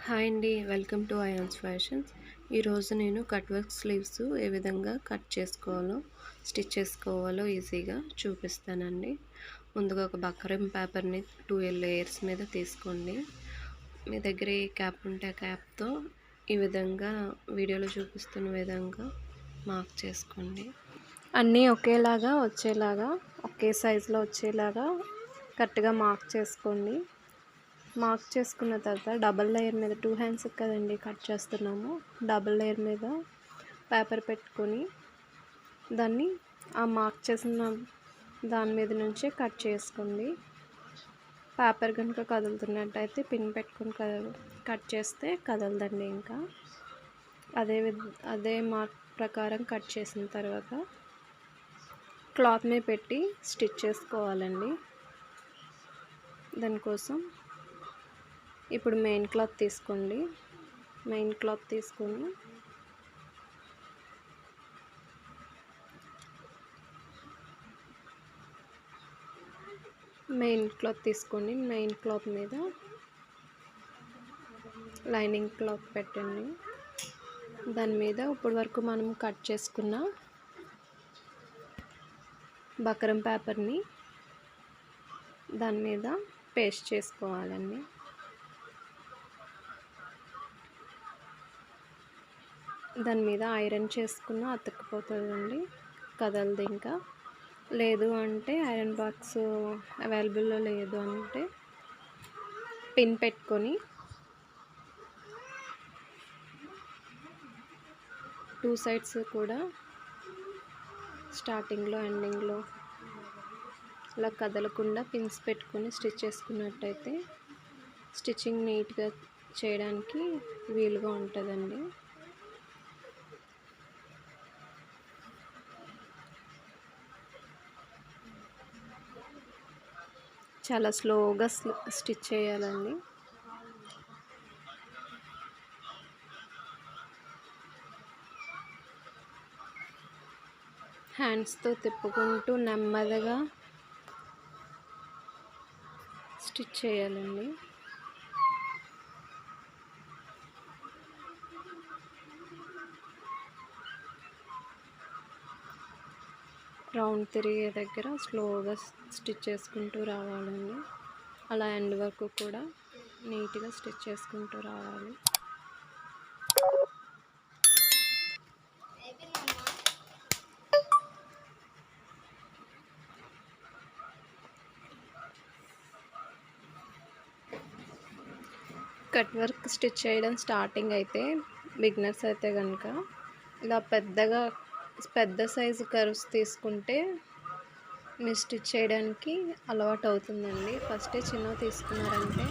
Hi అండి. Welcome to ions fashions. ఈరోజు నేను కట్ వర్క్ స్లీవ్స్ ఏ విధంగా కట్ చేసుకోవాలో, స్టిచ్ చేసుకోవాలో ఈజీగా చూపిస్తానండి. ముందుగా ఒక బక్రం పేపర్ని 2 లేయర్స్ మీద తీసుకోండి. మీ దగ్గర ఏ క్యాప్ ఉంటే ఆ క్యాప్తో ఈ విధంగా వీడియోలో చూపిస్తున్న విధంగా మార్క్ చేసుకోండి. అన్నీ ఒకేలాగా వచ్చేలాగా, ఒకే సైజులో వచ్చేలాగా కరెక్ట్గా మార్క్ చేసుకోండి. మార్క్ చేసుకున్న తర్వాత డబల్ లేయర్ మీద 2 హ్యాండ్స్ కదండి కట్ చేస్తున్నాము. డబల్ లేయర్ మీద పేపర్ పెట్టుకొని దాన్ని ఆ మార్క్ చేసిన దాని మీద నుంచే కట్ చేసుకోండి. పేపర్ కనుక కదులుతున్నట్టయితే పిన్ పెట్టుకొని కట్ చేస్తే కదలదండి. ఇంకా అదే మార్క్ ప్రకారం కట్ చేసిన తర్వాత క్లాత్ మీద పెట్టి స్టిచ్ చేసుకోవాలండి. దానికోసం ఇప్పుడు మెయిన్ క్లాత్ తీసుకోండి. మెయిన్ క్లాత్ తీసుకొని మెయిన్ క్లాత్ మీద లైనింగ్ క్లాత్ పెట్టండి. దాని మీద ఇప్పటి వరకు మనం కట్ చేసుకున్న బక్రం పేపర్ని దాని మీద పేస్ట్ చేసుకోవాలండి. దాని మీద ఐరన్ చేసుకున్న అతుక్కుపోతుందండి, కదలదు. ఇంకా లేదు అంటే ఐరన్ బాక్స్ అవైలబుల్లో లేదు అంటే పిన్ పెట్టుకొని 2 సైడ్స్ కూడా స్టార్టింగ్లో ఎండింగ్లో అలా కదలకుండా పిన్స్ పెట్టుకొని స్టిచ్ చేసుకున్నట్టయితే స్టిచ్చింగ్ నీట్గా చేయడానికి వీలుగా ఉంటుందండి. చాలా స్లోగా స్టిచ్ చేయాలండి. హ్యాండ్స్తో తిప్పుకుంటూ నెమ్మదిగా స్టిచ్ చేయాలండి. రౌండ్ తిరిగే దగ్గర స్లోగా స్టిచ్ చేసుకుంటూ రావాలండి. అలా ఎండ్ వరకు కూడా నీట్గా స్టిచ్ చేసుకుంటూ రావాలి. కట్ వర్క్ స్టిచ్ చేయడం స్టార్టింగ్ అయితే బిగినర్స్ అయితే కనుక ఇలా పెద్ద సైజు కర్వ్స్ తీసుకుంటే మీరు స్టిచ్ చేయడానికి అలవాటు అవుతుందండి. ఫస్టే చిన్నవి తీసుకున్నారంటే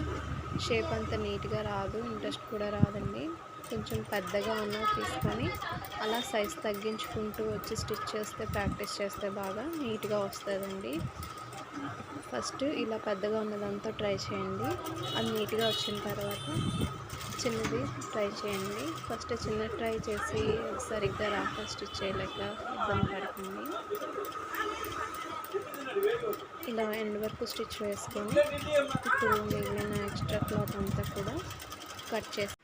షేప్ అంత నీట్గా రాదు, ఇంట్రెస్ట్ కూడా రాదండి. కొంచెం పెద్దగా ఉన్నవి తీసుకొని అలా సైజ్ తగ్గించుకుంటూ వచ్చి స్టిచ్ చేస్తే, ప్రాక్టీస్ చేస్తే బాగా నీట్గా వస్తుందండి. ఫస్ట్ ఇలా పెద్దగా ఉన్నదంతా ట్రై చేయండి. అది నీట్గా వచ్చిన తర్వాత చిన్నది ట్రై చేయండి. ఫస్ట్ చిన్నది ట్రై చేసి సరిగ్గా రాక స్టిచ్ చేయలేక ఇబ్బంది పడుతుంది. ఇలా ఎండ్ వరకు స్టిచ్ వేసుకొని ఇప్పుడు మిగిలిన ఎక్స్ట్రా క్లాత్ అంతా కూడా కట్ చేసి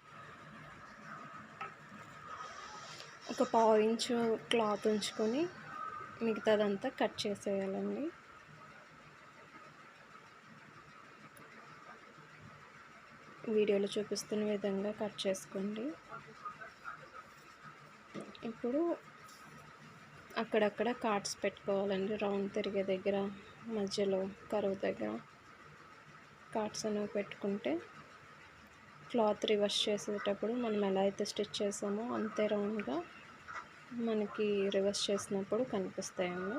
ఒక 1/2 ఇంచు క్లాత్ ఉంచుకొని మిగతాదంతా కట్ చేసేయాలండి. వీడియోలో చూపిస్తున్న విధంగా కట్ చేసుకోండి. ఇప్పుడు అక్కడక్కడ కార్డ్స్ పెట్టుకోవాలండి. రౌండ్ తిరిగే దగ్గర, మధ్యలో కరువు దగ్గర కార్డ్స్ అనేవి పెట్టుకుంటే క్లాత్ రివర్స్ చేసేటప్పుడు మనం ఎలా అయితే స్టిచ్ చేసామో అంతే రౌండ్గా మనకి రివర్స్ చేసినప్పుడు కనిపిస్తాయండి.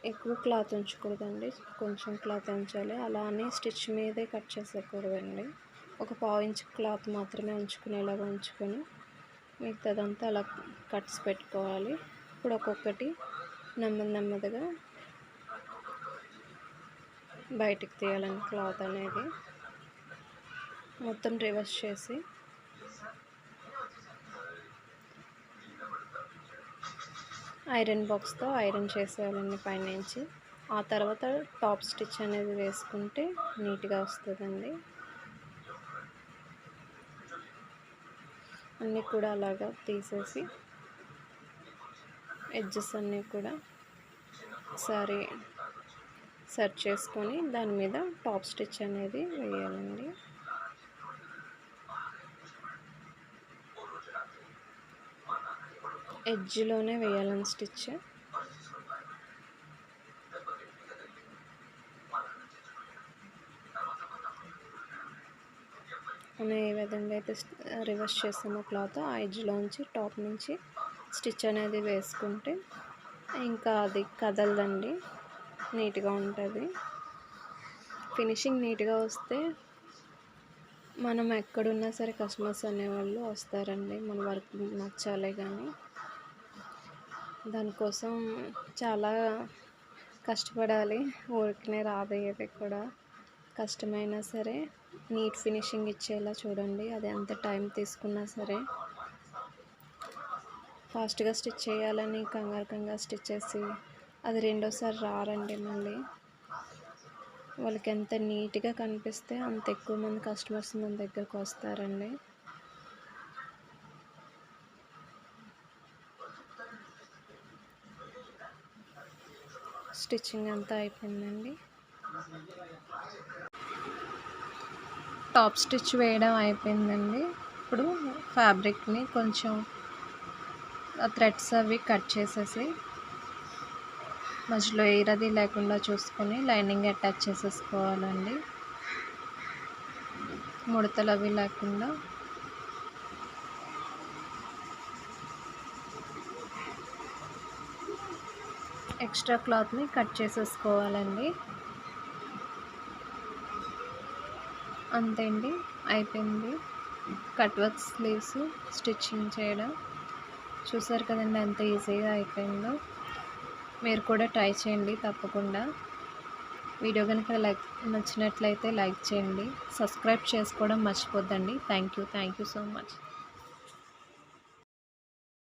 ఎక్కువ క్లాత్ ఉంచకూడదండి, కొంచెం క్లాత్ ఉంచాలి. అలానే స్టిచ్ మీదే కట్ చేసేయకూడదండి. ఒక 1/2 ఇంచ్ క్లాత్ మాత్రమే ఉంచుకునేలాగా ఉంచుకొని మిగతాదంతా అలా కట్స్ పెట్టుకోవాలి. ఇప్పుడు ఒక్కొక్కటి నెమ్మదిగా బయటికి తీయాలండి. క్లాత్ అనేది మొత్తం రివర్స్ చేసి ఐరన్ బాక్స్తో ఐరన్ చేసేయాలండి పైనుంచి. ఆ తర్వాత టాప్ స్టిచ్ అనేది వేసుకుంటే నీట్గా వస్తుందండి. అన్నీ కూడా అలాగా తీసేసి ఎడ్జెస్ అన్నీ కూడా ఒకసారి సెట్ చేసుకొని దాని మీద టాప్ స్టిచ్ అనేది వేయాలండి. ఎడ్జ్లోనే వేయాలని స్టిచ్. మనం ఏ విధంగా అయితే రివర్స్ చేస్తామో క్లాత్ ఆ ఎడ్జ్లోంచి టాప్ నుంచి స్టిచ్ అనేది వేసుకుంటే ఇంకా అది కదలదండి, నీట్గా ఉంటుంది. ఫినిషింగ్ నీట్గా వస్తే మనం ఎక్కడున్నా సరే కస్టమర్స్ అనేవాళ్ళు వస్తారండి. మన వర్క్ నచ్చాలే కానీ దానికోసం చాలా కష్టపడాలి. ఊరికనే రాదు ఏది కూడా. కష్టమైనా సరే నీట్ ఫినిషింగ్ ఇచ్చేలా చూడండి. అది ఎంత టైం తీసుకున్నా సరే ఫాస్ట్గా స్టిచ్ చేయాలని కంగారు స్టిచ్ చేసి అది రెండోసారి రారండి. మళ్ళీ వాళ్ళకి ఎంత నీట్గా కనిపిస్తే అంత ఎక్కువ మంది కస్టమర్స్ మన దగ్గరకు వస్తారండి. స్టిచ్చింగ్ అంతా అయిపోయిందండి. టాప్ స్టిచ్ వేయడం అయిపోయిందండి. ఇప్పుడు ఫ్యాబ్రిక్ని కొంచెం థ్రెడ్స్ అవి కట్ చేసేసి మధ్యలో ఎయిర్ అది లేకుండా చూసుకొని లైనింగ్ అటాచ్ చేసేసుకోవాలండి. ముడతలు అవి లేకుండా. ఎక్స్ట్రా క్లాత్ని కట్ చేసేసుకోవాలండి. అంతే అండి, అయిపోయింది కట్ వర్క్ స్లీవ్స్ స్టిచ్చింగ్ చేయడం. చూసారు కదండి ఎంత ఈజీగా అయిపోయిందో. మీరు కూడా ట్రై చేయండి తప్పకుండా. వీడియో కనుక నచ్చినట్లయితే లైక్ చేయండి, సబ్స్క్రైబ్ చేసుకోవడం మర్చిపోద్దండి. Thank you so much.